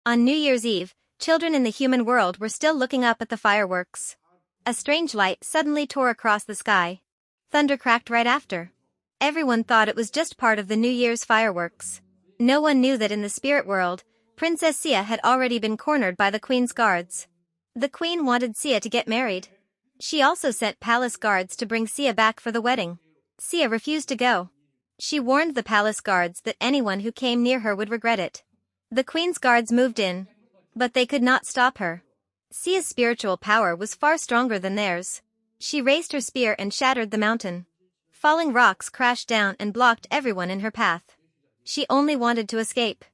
On New Year's Eve, children in the human world were still looking up at the fireworks. A strange light suddenly tore across the sky. Thunder cracked right after. Everyone thought it was just part of the New Year's fireworks. No one knew that in the spirit world, Princess Sia had already been cornered by the Queen's guards. The Queen wanted Sia to get married. She also sent palace guards to bring Sia back for the wedding. Sia refused to go. She warned the palace guards that anyone who came near her would regret it. The Queen's guards moved in, but they could not stop her. Sia's spiritual power was far stronger than theirs. She raised her spear and shattered the mountain. Falling rocks crashed down and blocked everyone in her path. She only wanted to escape.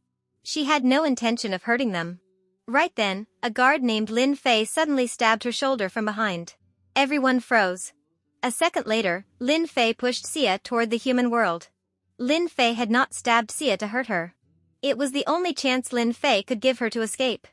She had no intention of hurting them. Right then, a guard named Lin Fei suddenly stabbed her shoulder from behind. Everyone froze. A second later, Lin Fei pushed Sia toward the human world. Lin Fei had not stabbed Sia to hurt her. It was the only chance Lin Fei could give her to escape.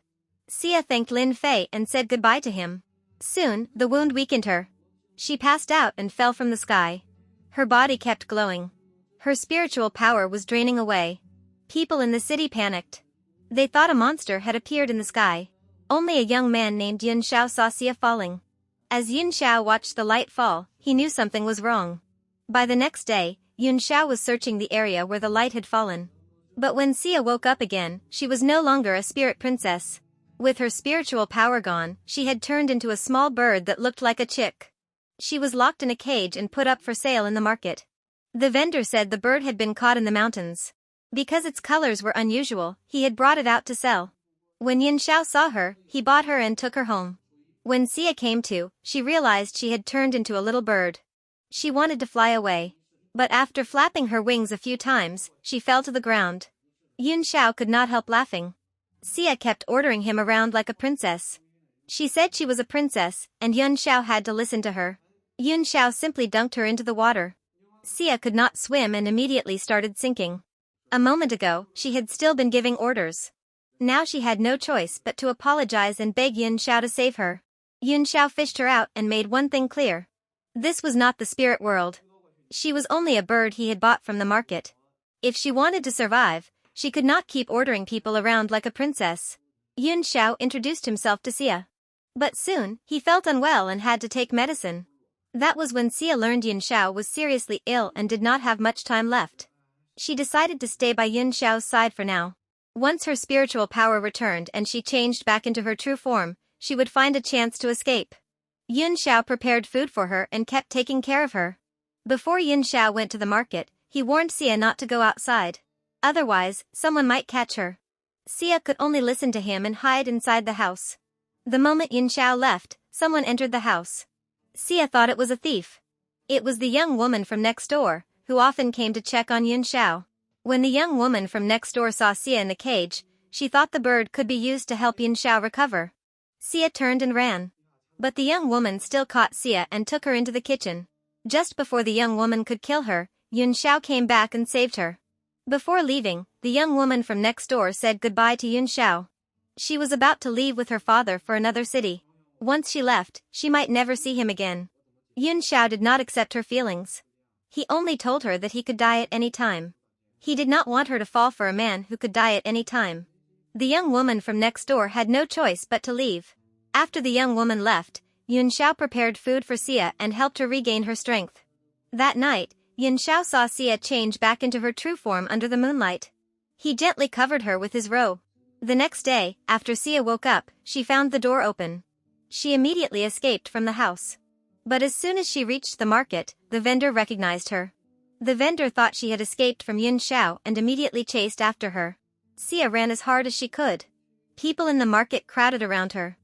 Sia thanked Lin Fei and said goodbye to him. Soon, the wound weakened her. She passed out and fell from the sky. Her body kept glowing. Her spiritual power was draining away. People in the city panicked. They thought a monster had appeared in the sky. Only a young man named Yun Xiao saw Sia falling. As Yun Xiao watched the light fall, he knew something was wrong. By the next day, Yun Xiao was searching the area where the light had fallen. But when Sia woke up again, she was no longer a spirit princess. With her spiritual power gone, she had turned into a small bird that looked like a chick. She was locked in a cage and put up for sale in the market. The vendor said the bird had been caught in the mountains. Because its colors were unusual, he had brought it out to sell. When Yun Xiao saw her, he bought her and took her home. When Sia came to, she realized she had turned into a little bird. She wanted to fly away. But after flapping her wings a few times, she fell to the ground. Yun Xiao could not help laughing. Sia kept ordering him around like a princess. She said she was a princess, and Yun Xiao had to listen to her. Yun Xiao simply dunked her into the water. Sia could not swim and immediately started sinking. A moment ago, she had still been giving orders. Now she had no choice but to apologize and beg Yun Xiao to save her. Yun Xiao fished her out and made one thing clear. This was not the spirit world. She was only a bird he had bought from the market. If she wanted to survive, she could not keep ordering people around like a princess. Yun Xiao introduced himself to Sia. But soon, he felt unwell and had to take medicine. That was when Sia learned Yun Xiao was seriously ill and did not have much time left. She decided to stay by Yun Xiao's side for now. Once her spiritual power returned and she changed back into her true form, she would find a chance to escape. Yun Xiao prepared food for her and kept taking care of her. Before Yun Xiao went to the market, he warned Sia not to go outside. Otherwise, someone might catch her. Sia could only listen to him and hide inside the house. The moment Yun Xiao left, someone entered the house. Sia thought it was a thief. It was the young woman from next door, who often came to check on Yun Xiao. When the young woman from next door saw Sia in the cage, she thought the bird could be used to help Yun Xiao recover. Sia turned and ran. But the young woman still caught Sia and took her into the kitchen. Just before the young woman could kill her, Yun Xiao came back and saved her. Before leaving, the young woman from next door said goodbye to Yun Xiao. She was about to leave with her father for another city. Once she left, she might never see him again. Yun Xiao did not accept her feelings. He only told her that he could die at any time. He did not want her to fall for a man who could die at any time. The young woman from next door had no choice but to leave. After the young woman left, Yun Xiao prepared food for Sia and helped her regain her strength. That night, Yun Xiao saw Sia change back into her true form under the moonlight. He gently covered her with his robe. The next day, after Sia woke up, she found the door open. She immediately escaped from the house. But as soon as she reached the market, the vendor recognized her. The vendor thought she had escaped from Yun Xiao and immediately chased after her. Sia ran as hard as she could. People in the market crowded around her.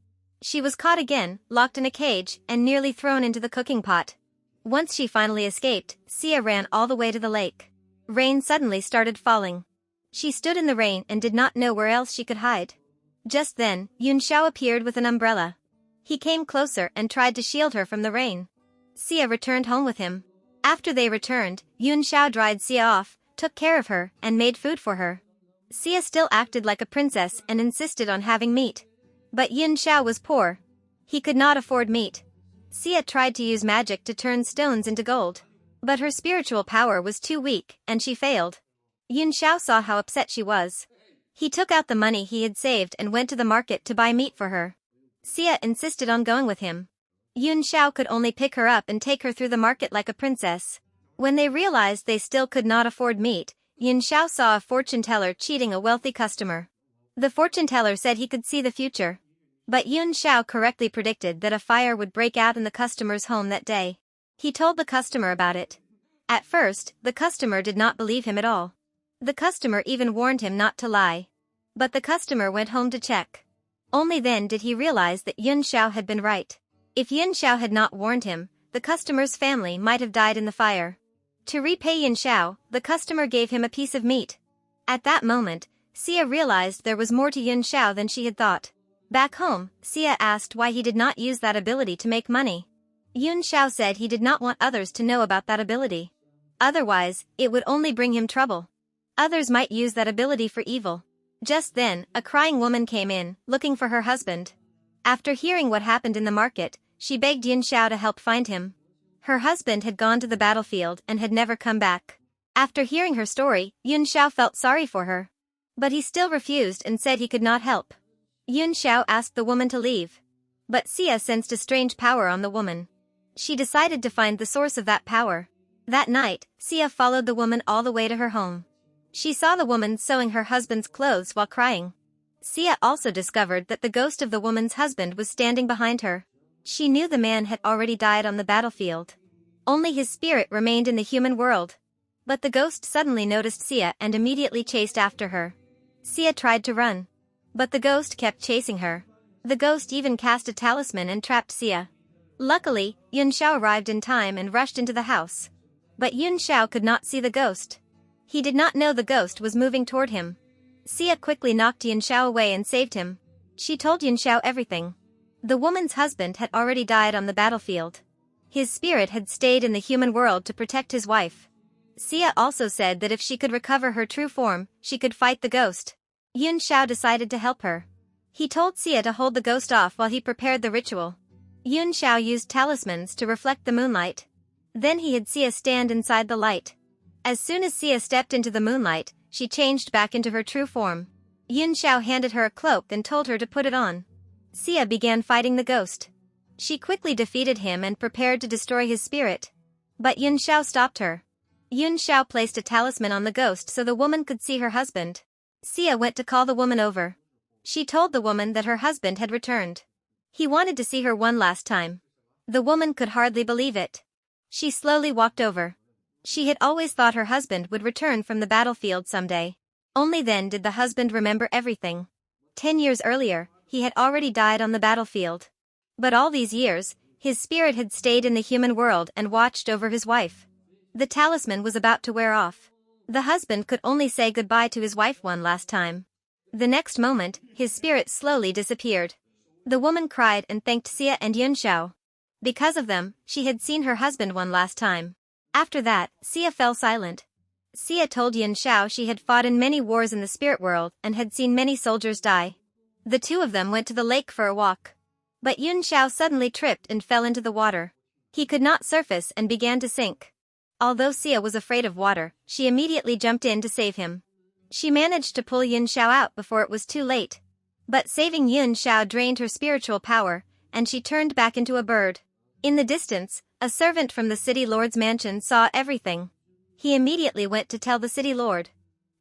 She was caught again, locked in a cage, and nearly thrown into the cooking pot. Once she finally escaped, Sia ran all the way to the lake. Rain suddenly started falling. She stood in the rain and did not know where else she could hide. Just then, Yun Xiao appeared with an umbrella. He came closer and tried to shield her from the rain. Sia returned home with him. After they returned, Yun Xiao dried Sia off, took care of her, and made food for her. Sia still acted like a princess and insisted on having meat. But Yun Xiao was poor. He could not afford meat. Sia tried to use magic to turn stones into gold. But her spiritual power was too weak, and she failed. Yun Xiao saw how upset she was. He took out the money he had saved and went to the market to buy meat for her. Xia insisted on going with him. Yun Xiao could only pick her up and take her through the market like a princess. When they realized they still could not afford meat, Yun Xiao saw a fortune teller cheating a wealthy customer. The fortune teller said he could see the future. But Yun Xiao correctly predicted that a fire would break out in the customer's home that day. He told the customer about it. At first, the customer did not believe him at all. The customer even warned him not to lie. But the customer went home to check. Only then did he realize that Yun Xiao had been right. If Yun Xiao had not warned him, the customer's family might have died in the fire. To repay Yun Xiao, the customer gave him a piece of meat. At that moment, Xia realized there was more to Yun Xiao than she had thought. Back home, Xia asked why he did not use that ability to make money. Yun Xiao said he did not want others to know about that ability. Otherwise, it would only bring him trouble. Others might use that ability for evil. Just then, a crying woman came in, looking for her husband. After hearing what happened in the market, she begged Yun Xiao to help find him. Her husband had gone to the battlefield and had never come back. After hearing her story, Yun Xiao felt sorry for her. But he still refused and said he could not help. Yun Xiao asked the woman to leave. But Xia sensed a strange power on the woman. She decided to find the source of that power. That night, Xia followed the woman all the way to her home. She saw the woman sewing her husband's clothes while crying. Xia also discovered that the ghost of the woman's husband was standing behind her. She knew the man had already died on the battlefield. Only his spirit remained in the human world. But the ghost suddenly noticed Xia and immediately chased after her. Xia tried to run. But the ghost kept chasing her. The ghost even cast a talisman and trapped Xia. Luckily, Yun Xiao arrived in time and rushed into the house. But Yun Xiao could not see the ghost. He did not know the ghost was moving toward him. Xia quickly knocked Yun Xiao away and saved him. She told Yun Xiao everything. The woman's husband had already died on the battlefield. His spirit had stayed in the human world to protect his wife. Xia also said that if she could recover her true form, she could fight the ghost. Yun Xiao decided to help her. He told Xia to hold the ghost off while he prepared the ritual. Yun Xiao used talismans to reflect the moonlight. Then he had Xia stand inside the light. As soon as Xia stepped into the moonlight, she changed back into her true form. Yun Xiao handed her a cloak and told her to put it on. Xia began fighting the ghost. She quickly defeated him and prepared to destroy his spirit. But Yun Xiao stopped her. Yun Xiao placed a talisman on the ghost so the woman could see her husband. Xia went to call the woman over. She told the woman that her husband had returned. He wanted to see her one last time. The woman could hardly believe it. She slowly walked over. She had always thought her husband would return from the battlefield someday. Only then did the husband remember everything. 10 years earlier, he had already died on the battlefield. But all these years, his spirit had stayed in the human world and watched over his wife. The talisman was about to wear off. The husband could only say goodbye to his wife one last time. The next moment, his spirit slowly disappeared. The woman cried and thanked Xia and Yun Xiao. Because of them, she had seen her husband one last time. After that, Xia fell silent. Xia told Yun Xiao she had fought in many wars in the spirit world and had seen many soldiers die. The two of them went to the lake for a walk. But Yun Xiao suddenly tripped and fell into the water. He could not surface and began to sink. Although Xia was afraid of water, she immediately jumped in to save him. She managed to pull Yun Xiao out before it was too late. But saving Yun Xiao drained her spiritual power, and she turned back into a bird. In the distance, a servant from the city lord's mansion saw everything. He immediately went to tell the city lord.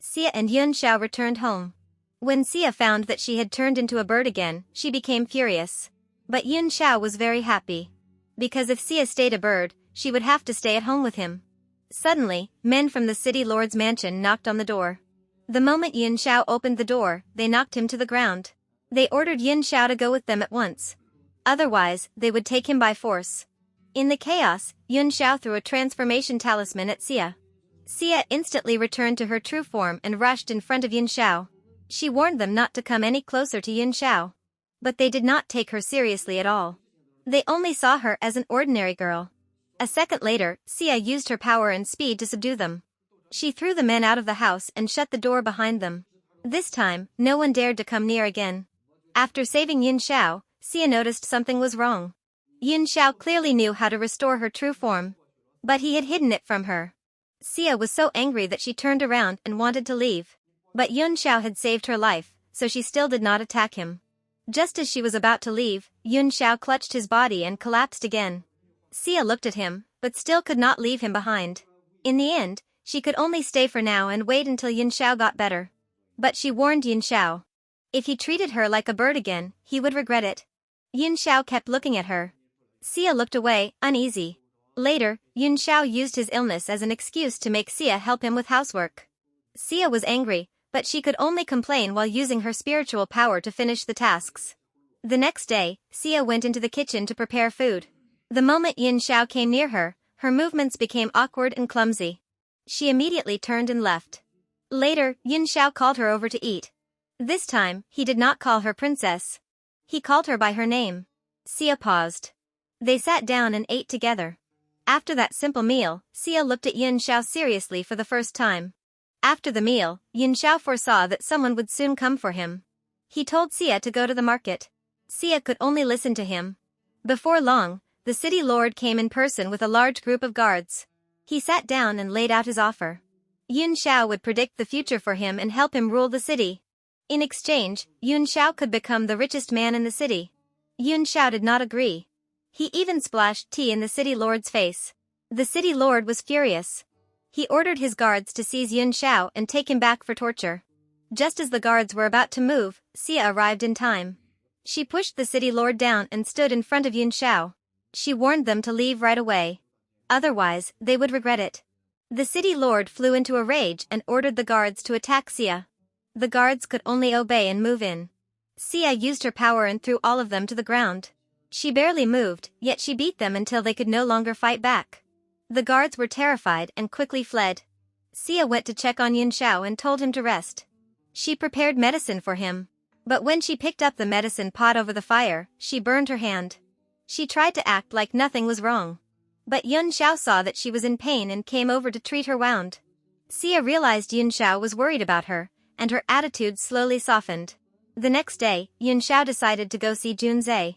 Xia and Yun Xiao returned home. When Xia found that she had turned into a bird again, she became furious. But Yun Xiao was very happy. Because if Xia stayed a bird, she would have to stay at home with him. Suddenly, men from the city lord's mansion knocked on the door. The moment Yun Xiao opened the door, they knocked him to the ground. They ordered Yun Xiao to go with them at once. Otherwise, they would take him by force. In the chaos, Yun Xiao threw a transformation talisman at Xia. Xia instantly returned to her true form and rushed in front of Yun Xiao. She warned them not to come any closer to Yun Xiao. But they did not take her seriously at all. They only saw her as an ordinary girl. A second later, Xia used her power and speed to subdue them. She threw the men out of the house and shut the door behind them. This time, no one dared to come near again. After saving Yun Xiao, Xia noticed something was wrong. Yun Xiao clearly knew how to restore her true form. But he had hidden it from her. Xia was so angry that she turned around and wanted to leave. But Yun Xiao had saved her life, so she still did not attack him. Just as she was about to leave, Yun Xiao clutched his body and collapsed again. Xia looked at him, but still could not leave him behind. In the end, she could only stay for now and wait until Yun Xiao got better. But she warned Yun Xiao. If he treated her like a bird again, he would regret it. Yun Xiao kept looking at her. Xia looked away, uneasy. Later, Yun Xiao used his illness as an excuse to make Xia help him with housework. Xia was angry, but she could only complain while using her spiritual power to finish the tasks. The next day, Xia went into the kitchen to prepare food. The moment Yun Xiao came near her, her movements became awkward and clumsy. She immediately turned and left. Later, Yun Xiao called her over to eat. This time, he did not call her princess. He called her by her name. Xia paused. They sat down and ate together. After that simple meal, Xia looked at Yun Xiao seriously for the first time. After the meal, Yun Xiao foresaw that someone would soon come for him. He told Xia to go to the market. Xia could only listen to him. Before long, the city lord came in person with a large group of guards. He sat down and laid out his offer. Yun Xiao would predict the future for him and help him rule the city. In exchange, Yun Xiao could become the richest man in the city. Yun Xiao did not agree. He even splashed tea in the city lord's face. The city lord was furious. He ordered his guards to seize Yun Xiao and take him back for torture. Just as the guards were about to move, Xia arrived in time. She pushed the city lord down and stood in front of Yun Xiao. She warned them to leave right away. Otherwise, they would regret it. The city lord flew into a rage and ordered the guards to attack Xia. The guards could only obey and move in. Xia used her power and threw all of them to the ground. She barely moved, yet she beat them until they could no longer fight back. The guards were terrified and quickly fled. Xia went to check on Yun Xiao and told him to rest. She prepared medicine for him. But when she picked up the medicine pot over the fire, she burned her hand. She tried to act like nothing was wrong. But Yun Xiao saw that she was in pain and came over to treat her wound. Xia realized Yun Xiao was worried about her, and her attitude slowly softened. The next day, Yun Xiao decided to go see Junzai.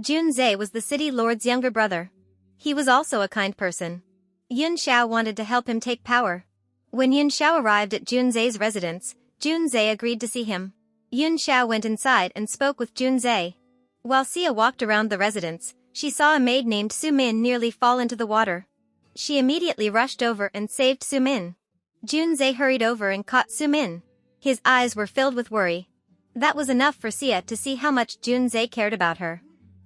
Junzai was the city lord's younger brother. He was also a kind person. Yun Xiao wanted to help him take power. When Yun Xiao arrived at Junzai's residence, Junzai agreed to see him. Yun Xiao went inside and spoke with Junzai. While Xia walked around the residence, she saw a maid named Su Min nearly fall into the water. She immediately rushed over and saved Su Min. Junzai hurried over and caught Su Min. His eyes were filled with worry. That was enough for Xia to see how much Junzai cared about her.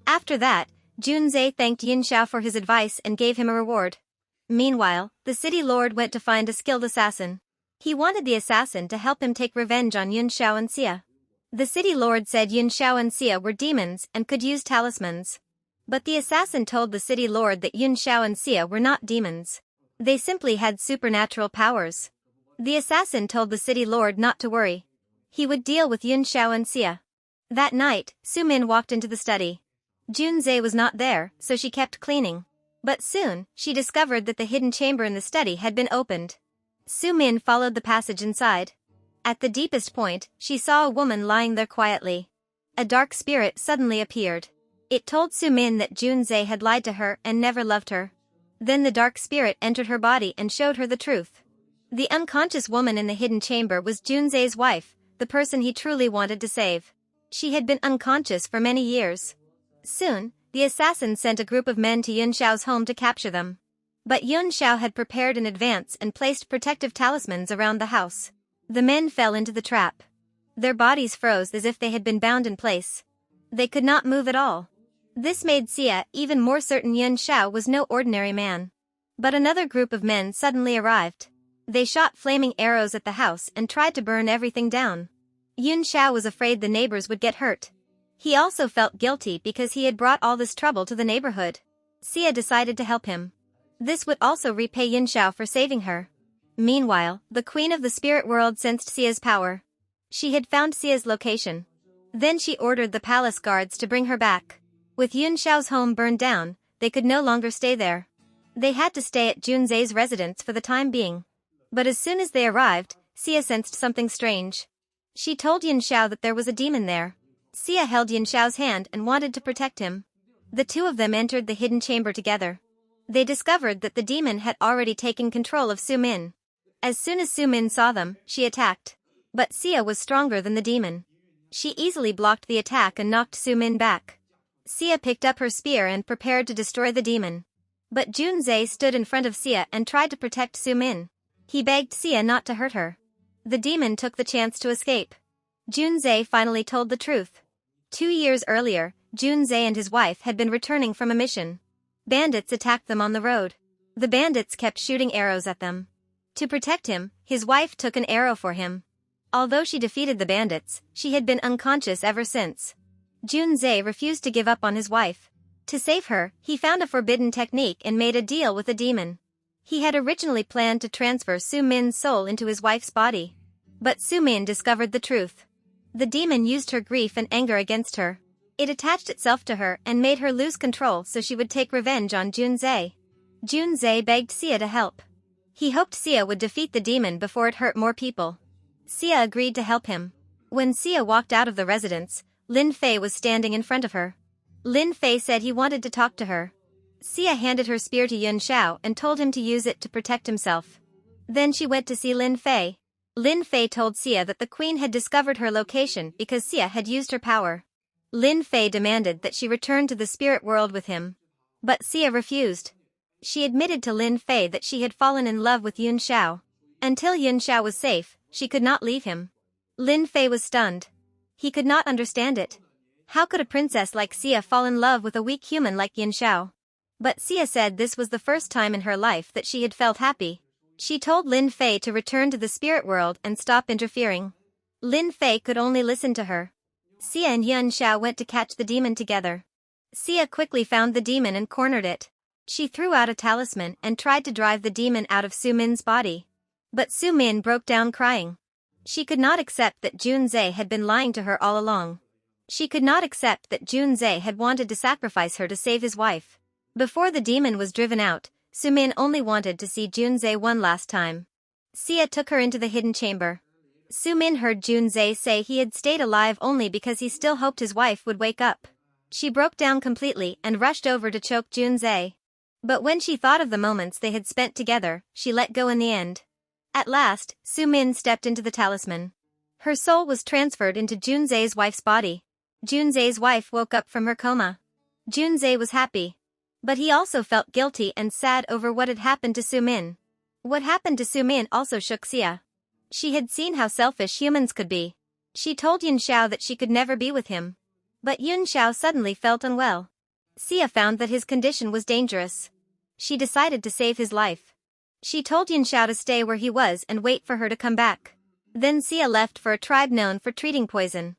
After that, Junzai thanked Yun Xiao for his advice and gave him a reward. Meanwhile, the city lord went to find a skilled assassin. He wanted the assassin to help him take revenge on Yun Xiao and Xia. The city lord said Yun Xiao and Xia were demons and could use talismans. But the assassin told the city lord that Yun Xiao and Xia were not demons. They simply had supernatural powers. The assassin told the city lord not to worry. He would deal with Yun Xiao and Xia. That night, Su Min walked into the study. Junzai was not there, so she kept cleaning. But soon, she discovered that the hidden chamber in the study had been opened. Su Min followed the passage inside. At the deepest point, she saw a woman lying there quietly. A dark spirit suddenly appeared. It told Su Min that Junzai had lied to her and never loved her. Then the dark spirit entered her body and showed her the truth. The unconscious woman in the hidden chamber was Junzai's wife, the person he truly wanted to save. She had been unconscious for many years. Soon, the assassin sent a group of men to Yun Xiao's home to capture them. But Yun Xiao had prepared in advance and placed protective talismans around the house. The men fell into the trap. Their bodies froze as if they had been bound in place. They could not move at all. This made Xia even more certain Yun Xiao was no ordinary man. But another group of men suddenly arrived. They shot flaming arrows at the house and tried to burn everything down. Yun Xiao was afraid the neighbors would get hurt. He also felt guilty because he had brought all this trouble to the neighborhood. Xia decided to help him. This would also repay Yun Xiao for saving her. Meanwhile, the queen of the spirit world sensed Xia's power. She had found Xia's location. Then she ordered the palace guards to bring her back. With Yun Xiao's home burned down, they could no longer stay there. They had to stay at Junzai's residence for the time being. But as soon as they arrived, Xia sensed something strange. She told Yun Xiao that there was a demon there. Xia held Yun Xiao's hand and wanted to protect him. The two of them entered the hidden chamber together. They discovered that the demon had already taken control of Su Min. As soon as Su Min saw them, she attacked. But Sia was stronger than the demon. She easily blocked the attack and knocked Su Min back. Sia picked up her spear and prepared to destroy the demon. But Junzai stood in front of Sia and tried to protect Su Min. He begged Sia not to hurt her. The demon took the chance to escape. Junzai finally told the truth. 2 years earlier, Junzai and his wife had been returning from a mission. Bandits attacked them on the road. The bandits kept shooting arrows at them. To protect him, his wife took an arrow for him. Although she defeated the bandits, she had been unconscious ever since. Junzai refused to give up on his wife. To save her, he found a forbidden technique and made a deal with a demon. He had originally planned to transfer Su Min's soul into his wife's body. But Su Min discovered the truth. The demon used her grief and anger against her. It attached itself to her and made her lose control so she would take revenge on Junzai. Junzai begged Sia to help. He hoped Sia would defeat the demon before it hurt more people. Sia agreed to help him. When Sia walked out of the residence, Lin Fei was standing in front of her. Lin Fei said he wanted to talk to her. Sia handed her spear to Yun Shao and told him to use it to protect himself. Then she went to see Lin Fei. Lin Fei told Sia that the queen had discovered her location because Sia had used her power. Lin Fei demanded that she return to the spirit world with him. But Sia refused. She admitted to Lin Fei that she had fallen in love with Yun Shao. Until Yun Shao was safe, she could not leave him. Lin Fei was stunned. He could not understand it. How could a princess like Sia fall in love with a weak human like Yun Shao? But Sia said this was the first time in her life that she had felt happy. She told Lin Fei to return to the spirit world and stop interfering. Lin Fei could only listen to her. Sia and Yun Shao went to catch the demon together. Sia quickly found the demon and cornered it. She threw out a talisman and tried to drive the demon out of Su Min's body. But Su Min broke down crying. She could not accept that Junzai had been lying to her all along. She could not accept that Junzai had wanted to sacrifice her to save his wife. Before the demon was driven out, Su Min only wanted to see Junzai one last time. Sia took her into the hidden chamber. Su Min heard Junzai say he had stayed alive only because he still hoped his wife would wake up. She broke down completely and rushed over to choke Junzai. But when she thought of the moments they had spent together, she let go in the end. At last, Su Min stepped into the talisman. Her soul was transferred into Junzai's wife's body. Junzai's wife woke up from her coma. Junzai was happy. But he also felt guilty and sad over what had happened to Su Min. What happened to Su Min also shook Sia. She had seen how selfish humans could be. She told Yun Shao that she could never be with him. But Yun Shao suddenly felt unwell. Sia found that his condition was dangerous. She decided to save his life. She told Yun Shao to stay where he was and wait for her to come back. Then Sia left for a tribe known for treating poison.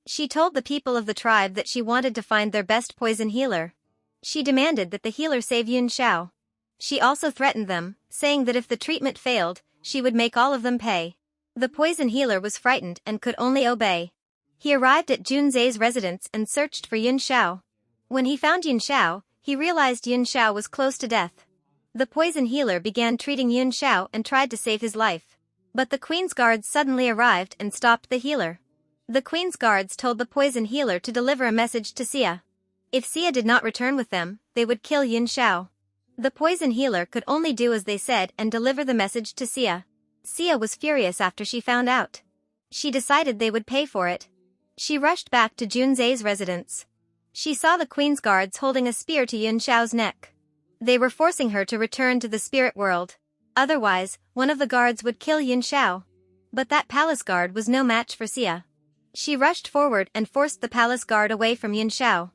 She told the people of the tribe that she wanted to find their best poison healer. She demanded that the healer save Yun Shao. She also threatened them, saying that if the treatment failed, she would make all of them pay. The poison healer was frightened and could only obey. He arrived at Junzai's residence and searched for Yun Shao. When he found Yun Shao, he realized Yun Shao was close to death. The poison healer began treating Yun Shao and tried to save his life. But the queen's guards suddenly arrived and stopped the healer. The queen's guards told the poison healer to deliver a message to Sia. If Sia did not return with them, they would kill Yun Shao. The poison healer could only do as they said and deliver the message to Sia. Sia was furious after she found out. She decided they would pay for it. She rushed back to Junzai's residence. She saw the queen's guards holding a spear to Yun Shao's neck. They were forcing her to return to the spirit world. Otherwise, one of the guards would kill Yun Shao. But that palace guard was no match for Sia. She rushed forward and forced the palace guard away from Yun Shao.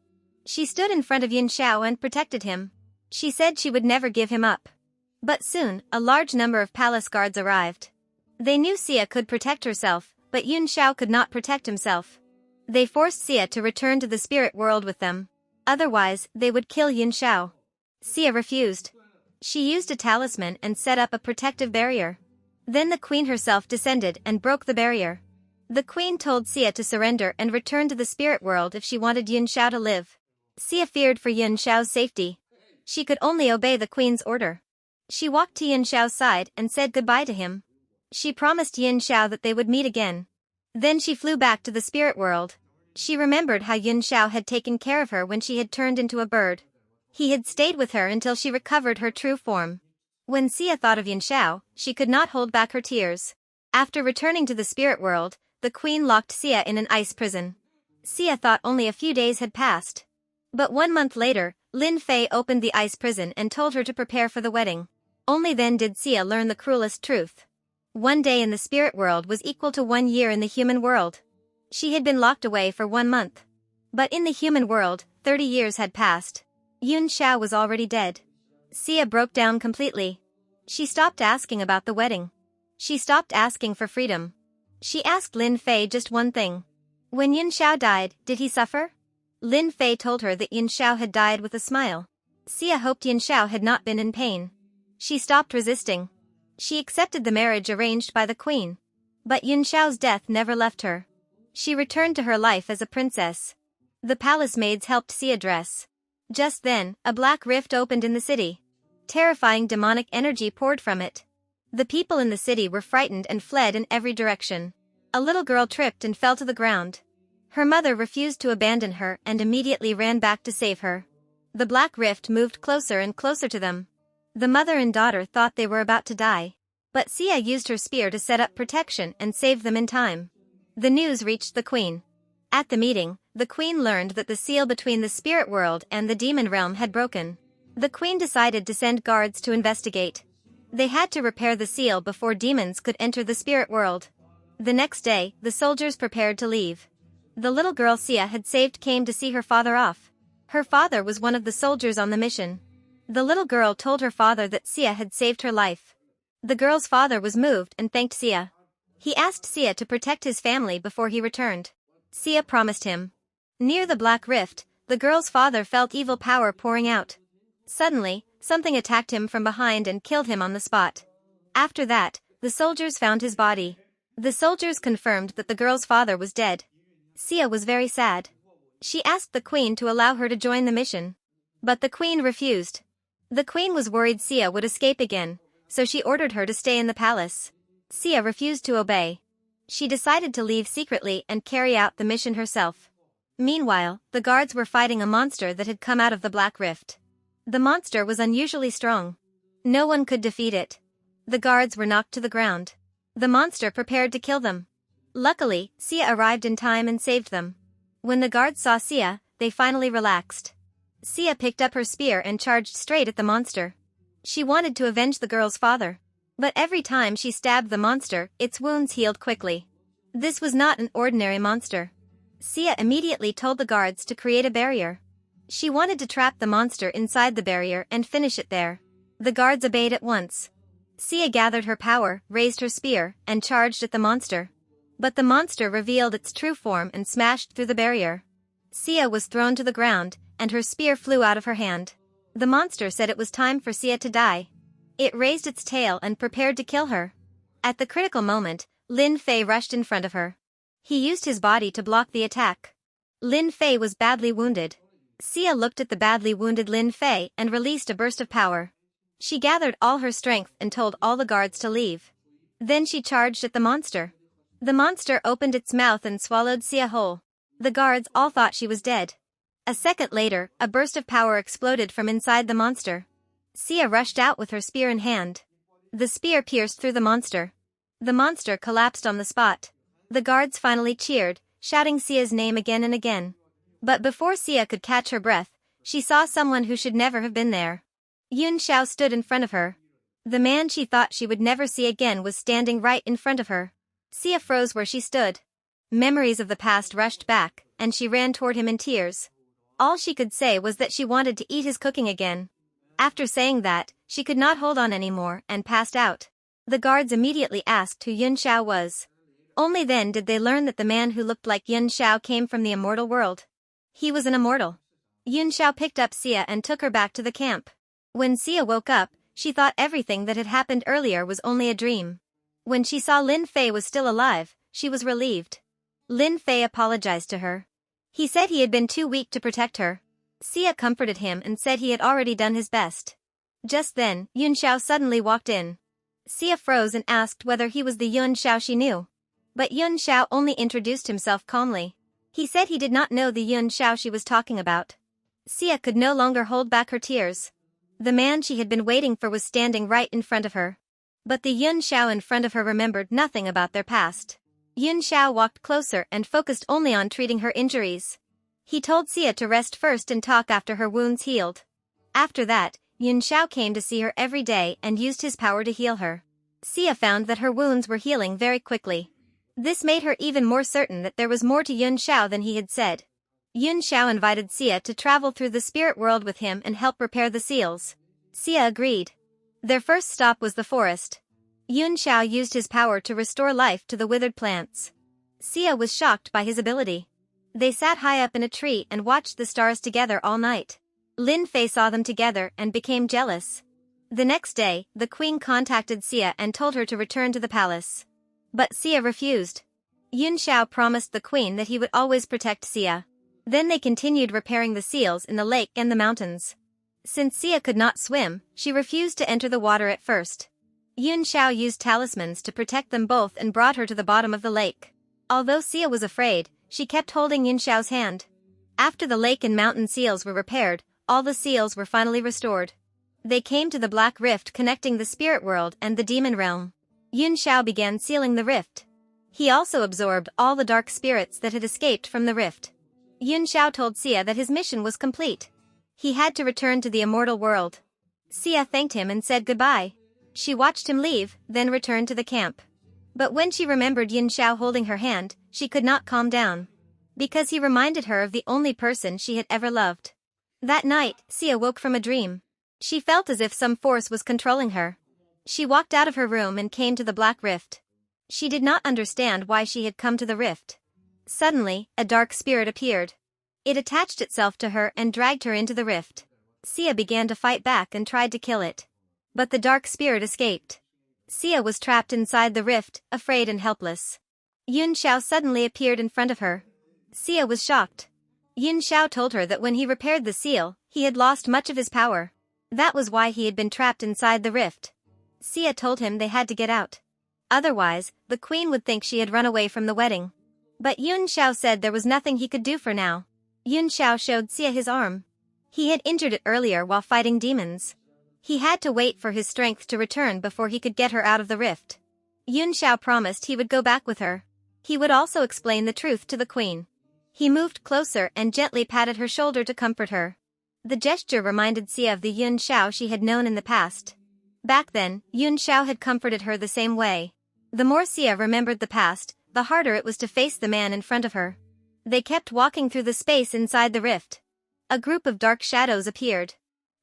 She stood in front of Yun Shao and protected him. She said she would never give him up. But soon, a large number of palace guards arrived. They knew Sia could protect herself, but Yun Shao could not protect himself. They forced Sia to return to the spirit world with them. Otherwise, they would kill Yun Shao. Sia refused. She used a talisman and set up a protective barrier. Then the queen herself descended and broke the barrier. The queen told Sia to surrender and return to the spirit world if she wanted Yun Shao to live. Sia feared for Yun Shao's safety. She could only obey the queen's order. She walked to Yun Shao's side and said goodbye to him. She promised Yun Shao that they would meet again. Then she flew back to the spirit world. She remembered how Yun Shao had taken care of her when she had turned into a bird. He had stayed with her until she recovered her true form. When Sia thought of Yun Shao, she could not hold back her tears. After returning to the spirit world, the queen locked Sia in an ice prison. Sia thought only a few days had passed. But 1 month later, Lin Fei opened the ice prison and told her to prepare for the wedding. Only then did Sia learn the cruelest truth. 1 day in the spirit world was equal to 1 year in the human world. She had been locked away for 1 month. But in the human world, 30 years had passed. Yun Xiao was already dead. Sia broke down completely. She stopped asking about the wedding. She stopped asking for freedom. She asked Lin Fei just one thing. When Yun Xiao died, did he suffer? Lin Fei told her that Yun Xiao had died with a smile. Sia hoped Yun Xiao had not been in pain. She stopped resisting. She accepted the marriage arranged by the queen. But Yun Xiao's death never left her. She returned to her life as a princess. The palace maids helped Sia dress. Just then, a black rift opened in the city. Terrifying demonic energy poured from it. The people in the city were frightened and fled in every direction. A little girl tripped and fell to the ground. Her mother refused to abandon her and immediately ran back to save her. The black rift moved closer and closer to them. The mother and daughter thought they were about to die. But Sia used her spear to set up protection and save them in time. The news reached the queen. At the meeting, the queen learned that the seal between the spirit world and the demon realm had broken. The queen decided to send guards to investigate. They had to repair the seal before demons could enter the spirit world. The next day, the soldiers prepared to leave. The little girl Sia had saved came to see her father off. Her father was one of the soldiers on the mission. The little girl told her father that Sia had saved her life. The girl's father was moved and thanked Sia. He asked Sia to protect his family before he returned. Sia promised him. Near the Black Rift, the girl's father felt evil power pouring out. Suddenly, something attacked him from behind and killed him on the spot. After that, the soldiers found his body. The soldiers confirmed that the girl's father was dead. Sia was very sad. She asked the queen to allow her to join the mission. But the queen refused. The queen was worried Sia would escape again, so she ordered her to stay in the palace. Sia refused to obey. She decided to leave secretly and carry out the mission herself. Meanwhile, the guards were fighting a monster that had come out of the Black Rift. The monster was unusually strong. No one could defeat it. The guards were knocked to the ground. The monster prepared to kill them. Luckily, Sia arrived in time and saved them. When the guards saw Sia, they finally relaxed. Sia picked up her spear and charged straight at the monster. She wanted to avenge the girl's father. But every time she stabbed the monster, its wounds healed quickly. This was not an ordinary monster. Sia immediately told the guards to create a barrier. She wanted to trap the monster inside the barrier and finish it there. The guards obeyed at once. Sia gathered her power, raised her spear, and charged at the monster. But the monster revealed its true form and smashed through the barrier. Sia was thrown to the ground, and her spear flew out of her hand. The monster said it was time for Sia to die. It raised its tail and prepared to kill her. At the critical moment, Lin Fei rushed in front of her. He used his body to block the attack. Lin Fei was badly wounded. Sia looked at the badly wounded Lin Fei and released a burst of power. She gathered all her strength and told all the guards to leave. Then she charged at the monster. The monster opened its mouth and swallowed Sia whole. The guards all thought she was dead. A second later, a burst of power exploded from inside the monster. Sia rushed out with her spear in hand. The spear pierced through the monster. The monster collapsed on the spot. The guards finally cheered, shouting Sia's name again and again. But before Sia could catch her breath, she saw someone who should never have been there. Yun Xiao stood in front of her. The man she thought she would never see again was standing right in front of her. Sia froze where she stood. Memories of the past rushed back, and she ran toward him in tears. All she could say was that she wanted to eat his cooking again. After saying that, she could not hold on anymore and passed out. The guards immediately asked who Yun Xiao was. Only then did they learn that the man who looked like Yun Xiao came from the immortal world. He was an immortal. Yun Xiao picked up Sia and took her back to the camp. When Sia woke up, she thought everything that had happened earlier was only a dream. When she saw Lin Fei was still alive, she was relieved. Lin Fei apologized to her. He said he had been too weak to protect her. Sia comforted him and said he had already done his best. Just then, Yun Xiao suddenly walked in. Sia froze and asked whether he was the Yun Xiao she knew. But Yun Xiao only introduced himself calmly. He said he did not know the Yun Xiao she was talking about. Sia could no longer hold back her tears. The man she had been waiting for was standing right in front of her. But the Yun Xiao in front of her remembered nothing about their past. Yun Xiao walked closer and focused only on treating her injuries. He told Xia to rest first and talk after her wounds healed. After that, Yun Xiao came to see her every day and used his power to heal her. Xia found that her wounds were healing very quickly. This made her even more certain that there was more to Yun Xiao than he had said. Yun Xiao invited Xia to travel through the spirit world with him and help repair the seals. Xia agreed. Their first stop was the forest. Yun Xiao used his power to restore life to the withered plants. Xia was shocked by his ability. They sat high up in a tree and watched the stars together all night. Lin Fei saw them together and became jealous. The next day, the queen contacted Xia and told her to return to the palace. But Xia refused. Yun Xiao promised the queen that he would always protect Xia. Then they continued repairing the seals in the lake and the mountains. Since Xia could not swim, she refused to enter the water at first. Yun Xiao used talismans to protect them both and brought her to the bottom of the lake. Although Xia was afraid, she kept holding Yun Xiao's hand. After the lake and mountain seals were repaired, all the seals were finally restored. They came to the black rift connecting the spirit world and the demon realm. Yun Xiao began sealing the rift. He also absorbed all the dark spirits that had escaped from the rift. Yun Xiao told Xia that his mission was complete. He had to return to the immortal world. Xia thanked him and said goodbye. She watched him leave, then returned to the camp. But when she remembered Yun Xiao holding her hand, she could not calm down. Because he reminded her of the only person she had ever loved. That night, Xia woke from a dream. She felt as if some force was controlling her. She walked out of her room and came to the black rift. She did not understand why she had come to the rift. Suddenly, a dark spirit appeared. It attached itself to her and dragged her into the rift. Xia began to fight back and tried to kill it. But the dark spirit escaped. Xia was trapped inside the rift, afraid and helpless. Yun Xiao suddenly appeared in front of her. Xia was shocked. Yun Xiao told her that when he repaired the seal, he had lost much of his power. That was why he had been trapped inside the rift. Xia told him they had to get out. Otherwise, the queen would think she had run away from the wedding. But Yun Xiao said there was nothing he could do for now. Yun Xiao showed Xia his arm. He had injured it earlier while fighting demons. He had to wait for his strength to return before he could get her out of the rift. Yun Xiao promised he would go back with her. He would also explain the truth to the queen. He moved closer and gently patted her shoulder to comfort her. The gesture reminded Xia of the Yun Xiao she had known in the past. Back then, Yun Xiao had comforted her the same way. The more Xia remembered the past, the harder it was to face the man in front of her. They kept walking through the space inside the rift. A group of dark shadows appeared.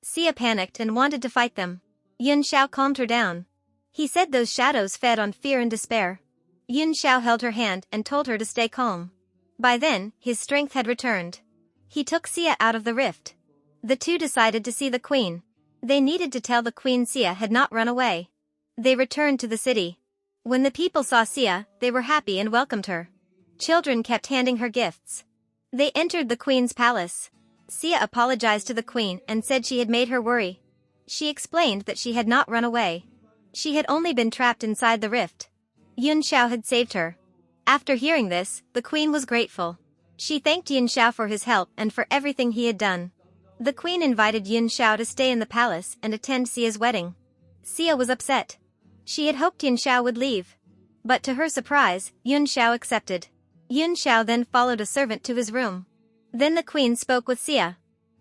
Xia panicked and wanted to fight them. Yun Xiao calmed her down. He said those shadows fed on fear and despair. Yun Xiao held her hand and told her to stay calm. By then, his strength had returned. He took Xia out of the rift. The two decided to see the queen. They needed to tell the queen Xia had not run away. They returned to the city. When the people saw Xia, they were happy and welcomed her. Children kept handing her gifts. They entered the queen's palace. Xia apologized to the queen and said she had made her worry. She explained that she had not run away. She had only been trapped inside the rift. Yun Xiao had saved her. After hearing this, the queen was grateful. She thanked Yun Xiao for his help and for everything he had done. The queen invited Yun Xiao to stay in the palace and attend Xia's wedding. Xia was upset. She had hoped Yun Xiao would leave. But to her surprise, Yun Xiao accepted. Yun Xiao then followed a servant to his room. Then the queen spoke with Xia.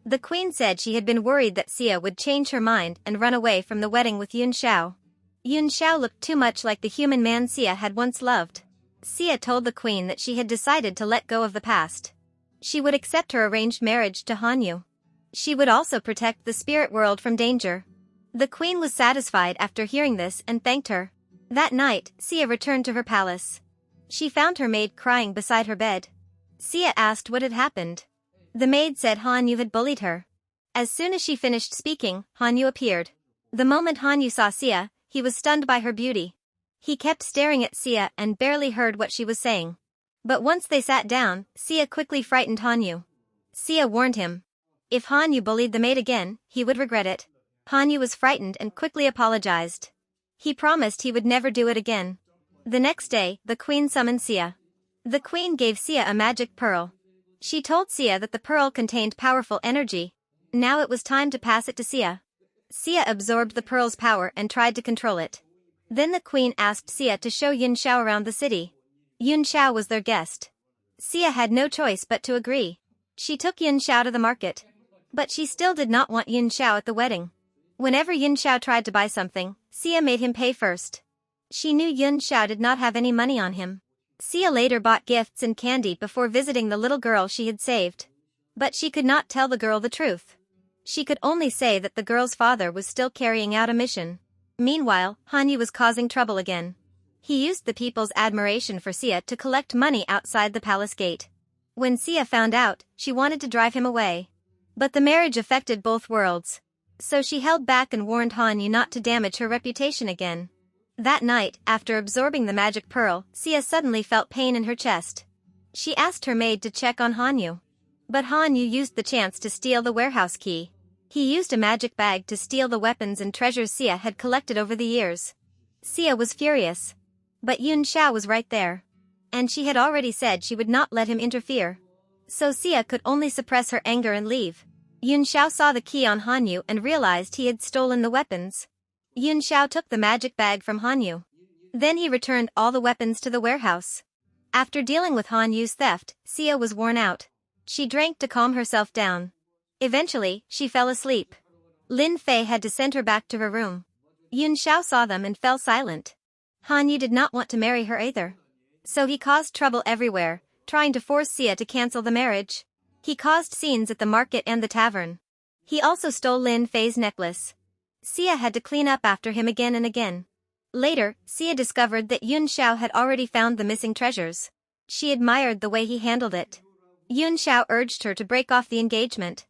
The queen said she had been worried that Xia would change her mind and run away from the wedding with Yun Xiao. Yun Xiao looked too much like the human man Xia had once loved. Xia told the queen that she had decided to let go of the past. She would accept her arranged marriage to Han Yu. She would also protect the spirit world from danger. The queen was satisfied after hearing this and thanked her. That night, Xia returned to her palace. She found her maid crying beside her bed. Xia asked what had happened. The maid said Han Yu had bullied her. As soon as she finished speaking, Han Yu appeared. The moment Han Yu saw Xia, he was stunned by her beauty. He kept staring at Xia and barely heard what she was saying. But once they sat down, Xia quickly frightened Han Yu. Xia warned him. If Han Yu bullied the maid again, he would regret it. Han Yu was frightened and quickly apologized. He promised he would never do it again. The next day, the queen summoned Xia. The queen gave Xia a magic pearl. She told Xia that the pearl contained powerful energy. Now it was time to pass it to Xia. Xia absorbed the pearl's power and tried to control it. Then the queen asked Xia to show Yun Shao around the city. Yun Shao was their guest. Xia had no choice but to agree. She took Yun Shao to the market. But she still did not want Yun Shao at the wedding. Whenever Yun Shao tried to buy something, Xia made him pay first. She knew Yun Shao did not have any money on him. Xia later bought gifts and candy before visiting the little girl she had saved. But she could not tell the girl the truth. She could only say that the girl's father was still carrying out a mission. Meanwhile, Han Yu was causing trouble again. He used the people's admiration for Xia to collect money outside the palace gate. When Xia found out, she wanted to drive him away. But the marriage affected both worlds. So she held back and warned Han Yu not to damage her reputation again. That night, after absorbing the magic pearl, Xia suddenly felt pain in her chest. She asked her maid to check on Han Yu. But Han Yu used the chance to steal the warehouse key. He used a magic bag to steal the weapons and treasures Xia had collected over the years. Xia was furious. But Yun Shao was right there. And she had already said she would not let him interfere. So Xia could only suppress her anger and leave. Yun Shao saw the key on Han Yu and realized he had stolen the weapons. Yun Shao took the magic bag from Han Yu. Then he returned all the weapons to the warehouse. After dealing with Han Yu's theft, Xia was worn out. She drank to calm herself down. Eventually, she fell asleep. Lin Fei had to send her back to her room. Yun Shao saw them and fell silent. Han Yu did not want to marry her either. So he caused trouble everywhere, trying to force Xia to cancel the marriage. He caused scenes at the market and the tavern. He also stole Lin Fei's necklace. Xia had to clean up after him again and again. Later, Xia discovered that Yun Shao had already found the missing treasures. She admired the way he handled it. Yun Shao urged her to break off the engagement.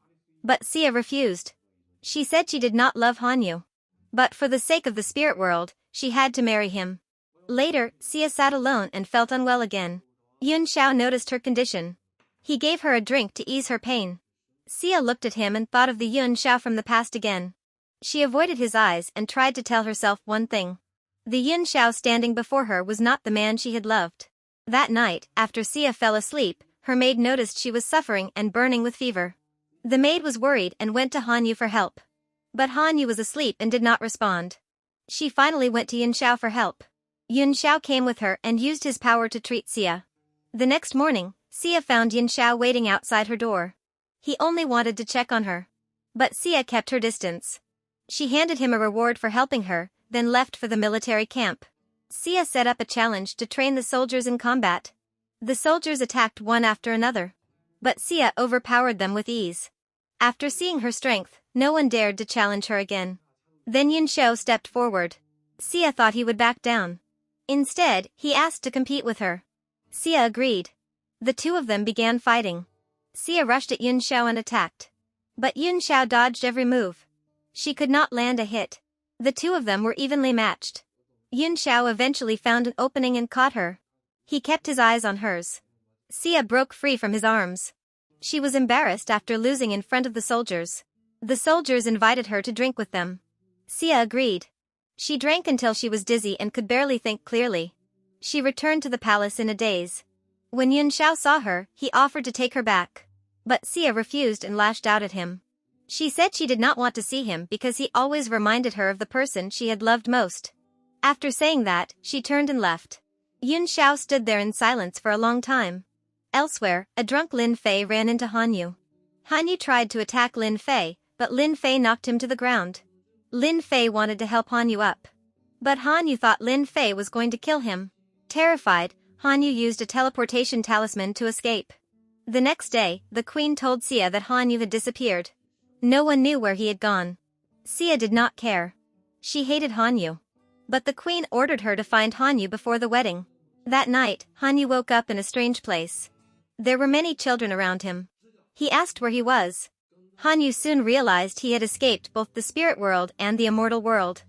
But Xia refused. She said she did not love Han Yu. But for the sake of the spirit world, she had to marry him. Later, Xia sat alone and felt unwell again. Yun Shao noticed her condition. He gave her a drink to ease her pain. Xia looked at him and thought of the Yun Shao from the past again. She avoided his eyes and tried to tell herself one thing. The Yun Shao standing before her was not the man she had loved. That night, after Xia fell asleep, her maid noticed she was suffering and burning with fever. The maid was worried and went to Han Yu for help. But Han Yu was asleep and did not respond. She finally went to Yun Shao for help. Yun Shao came with her and used his power to treat Xia. The next morning, Xia found Yun Shao waiting outside her door. He only wanted to check on her. But Xia kept her distance. She handed him a reward for helping her, then left for the military camp. Xia set up a challenge to train the soldiers in combat. The soldiers attacked one after another. But Xia overpowered them with ease. After seeing her strength, no one dared to challenge her again. Then Yun Shao stepped forward. Xia thought he would back down. Instead, he asked to compete with her. Xia agreed. The two of them began fighting. Xia rushed at Yun Shao and attacked. But Yun Shao dodged every move. She could not land a hit. The two of them were evenly matched. Yun Shao eventually found an opening and caught her. He kept his eyes on hers. Xia broke free from his arms. She was embarrassed after losing in front of the soldiers. The soldiers invited her to drink with them. Xia agreed. She drank until she was dizzy and could barely think clearly. She returned to the palace in a daze. When Yun Shao saw her, he offered to take her back. But Xia refused and lashed out at him. She said she did not want to see him because he always reminded her of the person she had loved most. After saying that, she turned and left. Yun Shao stood there in silence for a long time. Elsewhere, a drunk Lin Fei ran into Han Yu. Han Yu tried to attack Lin Fei, but Lin Fei knocked him to the ground. Lin Fei wanted to help Han Yu up. But Han Yu thought Lin Fei was going to kill him. Terrified, Han Yu used a teleportation talisman to escape. The next day, the queen told Xia that Han Yu had disappeared. No one knew where he had gone. Xia did not care. She hated Han Yu. But the queen ordered her to find Han Yu before the wedding. That night, Han Yu woke up in a strange place. There were many children around him. He asked where he was. Han Yu soon realized he had escaped both the spirit world and the immortal world.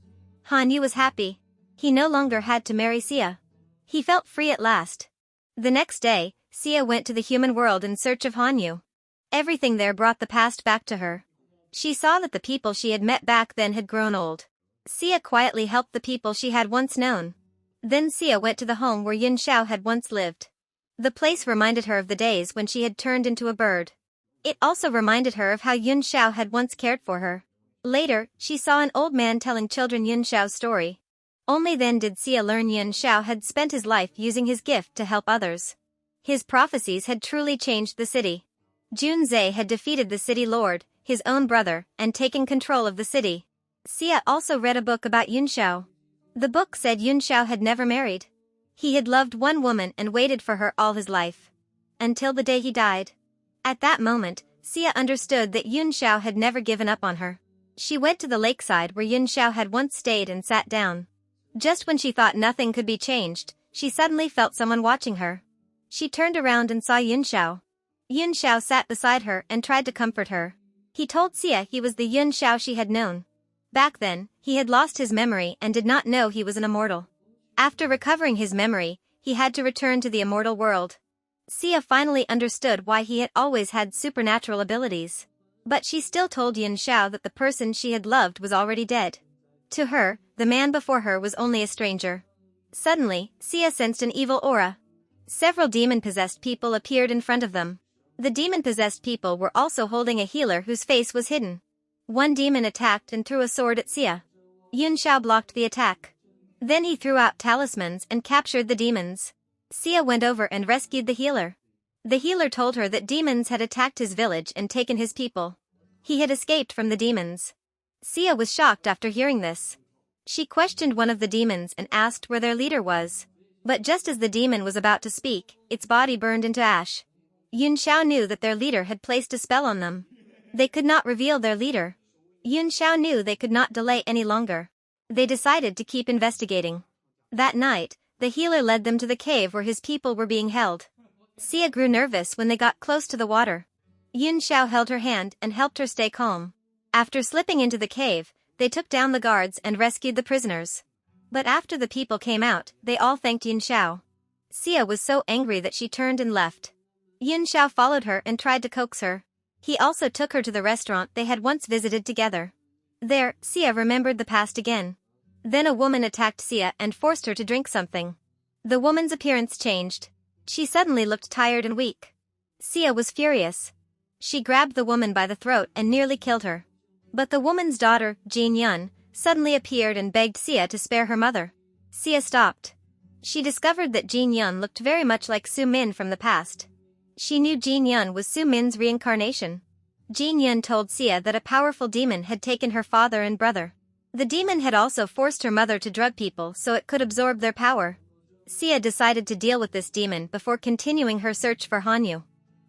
Han Yu was happy. He no longer had to marry Xia. He felt free at last. The next day, Xia went to the human world in search of Han Yu. Everything there brought the past back to her. She saw that the people she had met back then had grown old. Xia quietly helped the people she had once known. Then Xia went to the home where Yun Shao had once lived. The place reminded her of the days when she had turned into a bird. It also reminded her of how Yun Shao had once cared for her. Later, she saw an old man telling children Yun Shao's story. Only then did Xia learn Yun Shao had spent his life using his gift to help others. His prophecies had truly changed the city. Jun Zhe had defeated the city lord, his own brother, and taken control of the city. Xia also read a book about Yun Shao. The book said Yun Shao had never married. He had loved one woman and waited for her all his life. Until the day he died. At that moment, Xia understood that Yun Shao had never given up on her. She went to the lakeside where Yun Shao had once stayed and sat down. Just when she thought nothing could be changed, she suddenly felt someone watching her. She turned around and saw Yun Shao. Yun Shao sat beside her and tried to comfort her. He told Xia he was the Yun Shao she had known. Back then, he had lost his memory and did not know he was an immortal. After recovering his memory, he had to return to the immortal world. Xia finally understood why he had always had supernatural abilities. But she still told Yun Shao that the person she had loved was already dead. To her, the man before her was only a stranger. Suddenly, Xia sensed an evil aura. Several demon-possessed people appeared in front of them. The demon-possessed people were also holding a healer whose face was hidden. One demon attacked and threw a sword at Xia. Yun Shao blocked the attack. Then he threw out talismans and captured the demons. Xia went over and rescued the healer. The healer told her that demons had attacked his village and taken his people. He had escaped from the demons. Xia was shocked after hearing this. She questioned one of the demons and asked where their leader was. But just as the demon was about to speak, its body burned into ash. Yun Shao knew that their leader had placed a spell on them. They could not reveal their leader. Yun Shao knew they could not delay any longer. They decided to keep investigating. That night, the healer led them to the cave where his people were being held. Xia grew nervous when they got close to the water. Yun Shao held her hand and helped her stay calm. After slipping into the cave, they took down the guards and rescued the prisoners. But after the people came out, they all thanked Yun Shao. Xia was so angry that she turned and left. Yun Shao followed her and tried to coax her. He also took her to the restaurant they had once visited together. There, Xia remembered the past again. Then a woman attacked Xia and forced her to drink something. The woman's appearance changed. She suddenly looked tired and weak. Xia was furious. She grabbed the woman by the throat and nearly killed her. But the woman's daughter, Jin Yun, suddenly appeared and begged Xia to spare her mother. Xia stopped. She discovered that Jin Yun looked very much like Su Min from the past. She knew Jin Yun was Su Min's reincarnation. Jin Yun told Xia that a powerful demon had taken her father and brother. The demon had also forced her mother to drug people so it could absorb their power. Xia decided to deal with this demon before continuing her search for Hanyu.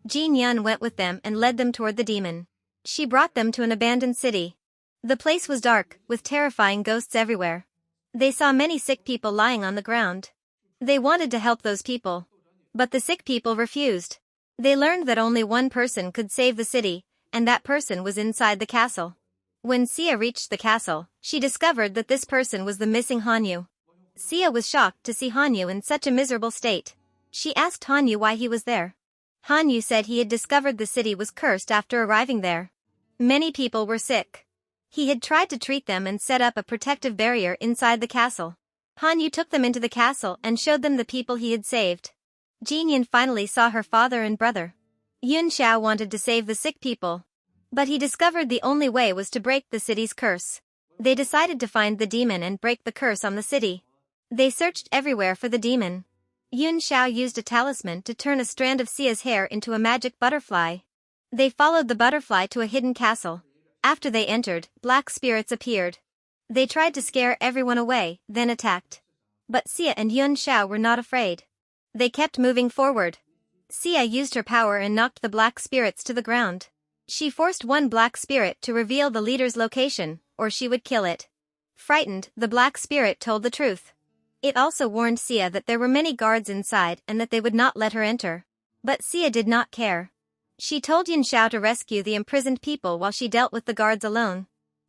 Jin Yun went with them and led them toward the demon. She brought them to an abandoned city. The place was dark, with terrifying ghosts everywhere. They saw many sick people lying on the ground. They wanted to help those people. But the sick people refused. They learned that only one person could save the city, and that person was inside the castle. When Xia reached the castle, she discovered that this person was the missing Hanyu. Xia was shocked to see Hanyu in such a miserable state. She asked Hanyu why he was there. Hanyu said he had discovered the city was cursed after arriving there. Many people were sick. He had tried to treat them and set up a protective barrier inside the castle. Hanyu took them into the castle and showed them the people he had saved. Jin Yun finally saw her father and brother. Yun Shao wanted to save the sick people. But he discovered the only way was to break the city's curse. They decided to find the demon and break the curse on the city. They searched everywhere for the demon. Yun Shao used a talisman to turn a strand of Xia's hair into a magic butterfly. They followed the butterfly to a hidden castle. After they entered, black spirits appeared. They tried to scare everyone away, then attacked. But Xia and Yun Shao were not afraid. They kept moving forward. Xia used her power and knocked the black spirits to the ground. She forced one black spirit to reveal the leader's location, or she would kill it. Frightened, the black spirit told the truth. It also warned Xia that there were many guards inside and that they would not let her enter. But Xia did not care. She told Yun Shao to rescue the imprisoned people while she dealt with the guards alone.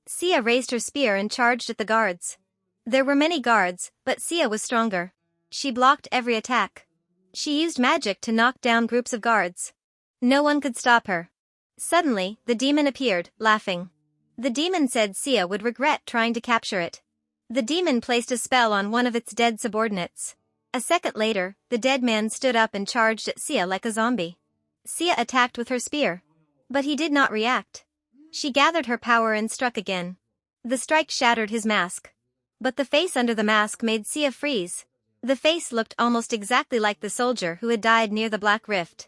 Xia raised her spear and charged at the guards. There were many guards, but Xia was stronger. She blocked every attack. She used magic to knock down groups of guards. No one could stop her. Suddenly, the demon appeared, laughing. The demon said Xia would regret trying to capture it. The demon placed a spell on one of its dead subordinates. A second later, the dead man stood up and charged at Xia like a zombie. Xia attacked with her spear. But he did not react. She gathered her power and struck again. The strike shattered his mask. But the face under the mask made Sia freeze. The face looked almost exactly like the soldier who had died near the Black Rift.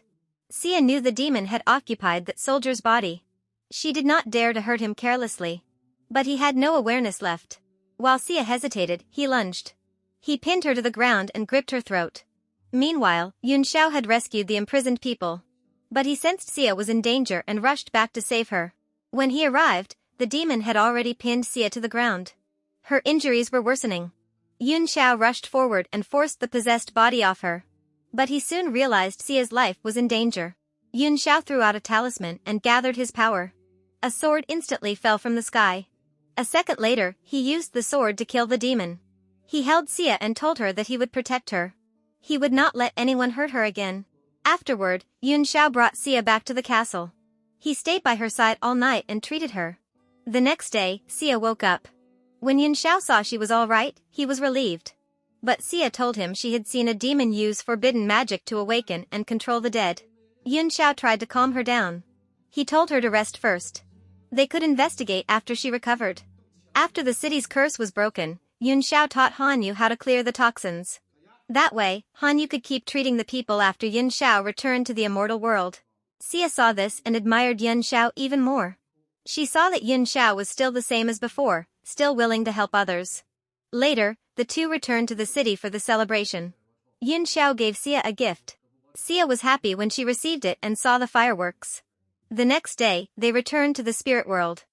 Sia knew the demon had occupied that soldier's body. She did not dare to hurt him carelessly. But he had no awareness left. While Sia hesitated, he lunged. He pinned her to the ground and gripped her throat. Meanwhile, Yun Xiao had rescued the imprisoned people. But he sensed Sia was in danger and rushed back to save her. When he arrived, the demon had already pinned Sia to the ground. Her injuries were worsening. Yun Xiao rushed forward and forced the possessed body off her. But he soon realized Sia's life was in danger. Yun Xiao threw out a talisman and gathered his power. A sword instantly fell from the sky. A second later, he used the sword to kill the demon. He held Sia and told her that he would protect her. He would not let anyone hurt her again. Afterward, Yun Xiao brought Sia back to the castle. He stayed by her side all night and treated her. The next day, Sia woke up. When Yun Xiao saw she was all right, he was relieved. But Sia told him she had seen a demon use forbidden magic to awaken and control the dead. Yun Xiao tried to calm her down. He told her to rest first. They could investigate after she recovered. After the city's curse was broken, Yun Xiao taught Han Yu how to clear the toxins. That way, Han Yu could keep treating the people after Yun Xiao returned to the immortal world. Sia saw this and admired Yun Xiao even more. She saw that Yun Xiao was still the same as before, still willing to help others. Later, the two returned to the city for the celebration. Yun Xiao gave Sia a gift. Sia was happy when she received it and saw the fireworks. The next day, they returned to the spirit world.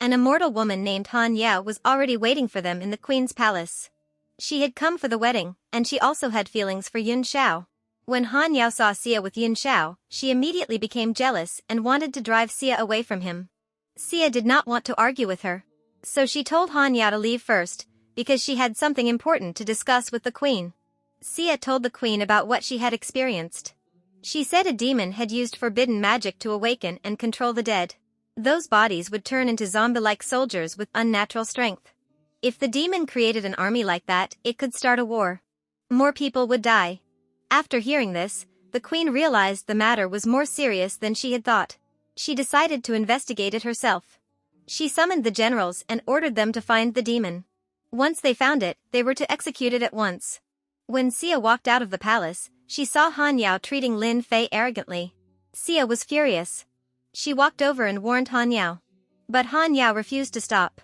An immortal woman named Han Yao was already waiting for them in the queen's palace. She had come for the wedding, and she also had feelings for Yun Xiao. When Han Yao saw Sia with Yun Xiao, she immediately became jealous and wanted to drive Sia away from him. Sia did not want to argue with her. So she told Han Yao to leave first, because she had something important to discuss with the queen. Sia told the queen about what she had experienced. She said a demon had used forbidden magic to awaken and control the dead. Those bodies would turn into zombie-like soldiers with unnatural strength. If the demon created an army like that, it could start a war. More people would die. After hearing this, the queen realized the matter was more serious than she had thought. She decided to investigate it herself. She summoned the generals and ordered them to find the demon. Once they found it, they were to execute it at once. When Sia walked out of the palace, she saw Han Yao treating Lin Fei arrogantly. Sia was furious. She walked over and warned Han Yao. But Han Yao refused to stop.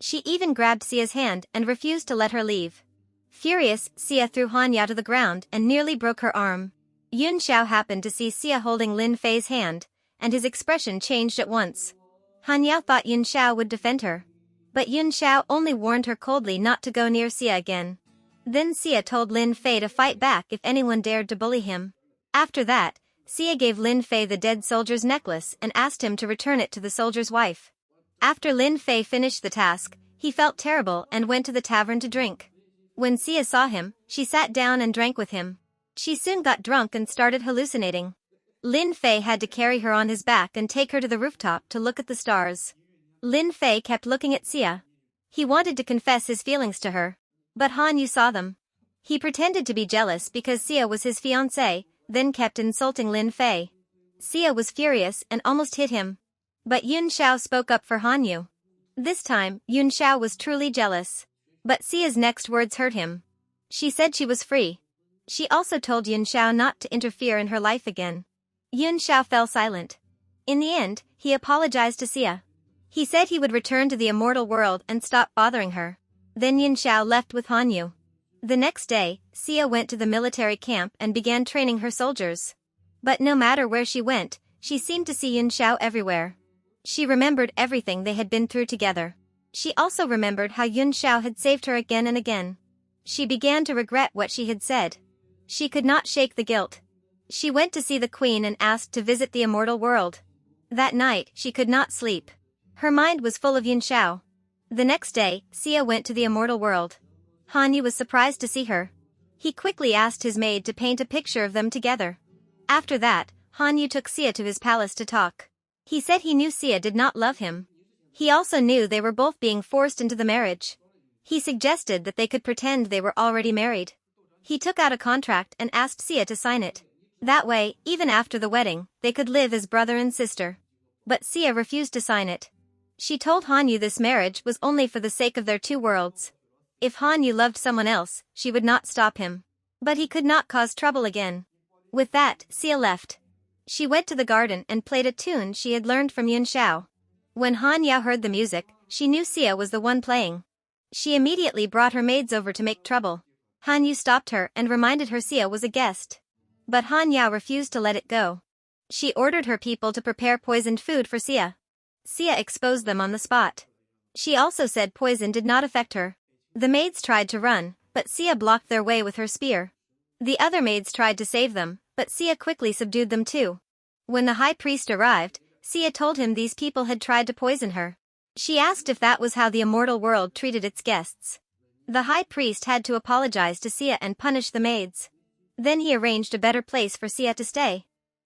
She even grabbed Sia's hand and refused to let her leave. Furious, Sia threw Han Yao to the ground and nearly broke her arm. Yun Xiao happened to see Sia holding Lin Fei's hand, and his expression changed at once. Han Yao thought Yun Xiao would defend her. But Yun Xiao only warned her coldly not to go near Sia again. Then Sia told Lin Fei to fight back if anyone dared to bully him. After that, Sia gave Lin Fei the dead soldier's necklace and asked him to return it to the soldier's wife. After Lin Fei finished the task, he felt terrible and went to the tavern to drink. When Sia saw him, she sat down and drank with him. She soon got drunk and started hallucinating. Lin Fei had to carry her on his back and take her to the rooftop to look at the stars. Lin Fei kept looking at Sia. He wanted to confess his feelings to her. But Han Yu saw them. He pretended to be jealous because Sia was his fiancée, then kept insulting Lin Fei. Sia was furious and almost hit him. But Yun Xiao spoke up for Han Yu. This time, Yun Xiao was truly jealous. But Sia's next words hurt him. She said she was free. She also told Yun Xiao not to interfere in her life again. Yun Xiao fell silent. In the end, he apologized to Sia. He said he would return to the immortal world and stop bothering her. Then Yun Xiao left with Han Yu. The next day, Sia went to the military camp and began training her soldiers. But no matter where she went, she seemed to see Yun Xiao everywhere. She remembered everything they had been through together. She also remembered how Yun Xiao had saved her again and again. She began to regret what she had said. She could not shake the guilt. She went to see the queen and asked to visit the immortal world. That night, she could not sleep. Her mind was full of Yun Xiao. The next day, Sia went to the immortal world. Han Yu was surprised to see her. He quickly asked his maid to paint a picture of them together. After that, Han Yu took Sia to his palace to talk. He said he knew Sia did not love him. He also knew they were both being forced into the marriage. He suggested that they could pretend they were already married. He took out a contract and asked Sia to sign it. That way, even after the wedding, they could live as brother and sister. But Sia refused to sign it. She told Han Yu this marriage was only for the sake of their two worlds. If Han Yu loved someone else, she would not stop him. But he could not cause trouble again. With that, Xia left. She went to the garden and played a tune she had learned from Yun Xiao. When Han Yao heard the music, she knew Xia was the one playing. She immediately brought her maids over to make trouble. Han Yu stopped her and reminded her Xia was a guest. But Han Yao refused to let it go. She ordered her people to prepare poisoned food for Xia. Xia exposed them on the spot. She also said poison did not affect her. The maids tried to run, but Xia blocked their way with her spear. The other maids tried to save them, but Xia quickly subdued them too. When the high priest arrived, Xia told him these people had tried to poison her. She asked if that was how the immortal world treated its guests. The high priest had to apologize to Xia and punish the maids. Then he arranged a better place for Xia to stay.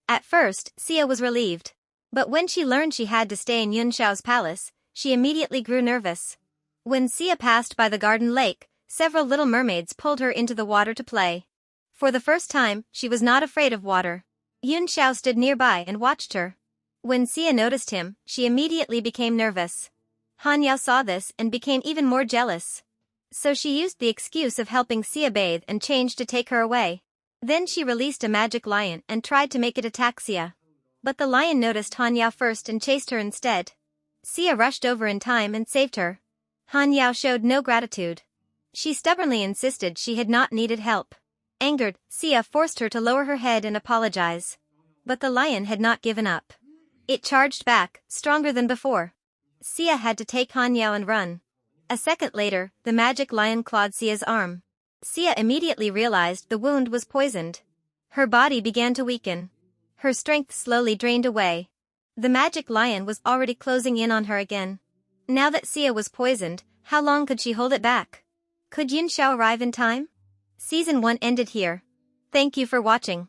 At first, Xia was relieved. But when she learned she had to stay in Yun Xiao's palace, she immediately grew nervous. When Xia passed by the garden lake, several little mermaids pulled her into the water to play. For the first time, she was not afraid of water. Yun Xiao stood nearby and watched her. When Xia noticed him, she immediately became nervous. Han Yao saw this and became even more jealous. So she used the excuse of helping Xia bathe and changed to take her away. Then she released a magic lion and tried to make it attack Xia. But the lion noticed Han Yao first and chased her instead. Xia rushed over in time and saved her. Han Yao showed no gratitude. She stubbornly insisted she had not needed help. Angered, Xia forced her to lower her head and apologize. But the lion had not given up. It charged back, stronger than before. Xia had to take Han Yao and run. A second later, the magic lion clawed Xia's arm. Xia immediately realized the wound was poisoned. Her body began to weaken. Her strength slowly drained away. The magic lion was already closing in on her again. Now that Xia was poisoned, how long could she hold it back? Could Yun Xiao arrive in time? Season 1 ended here. Thank you for watching.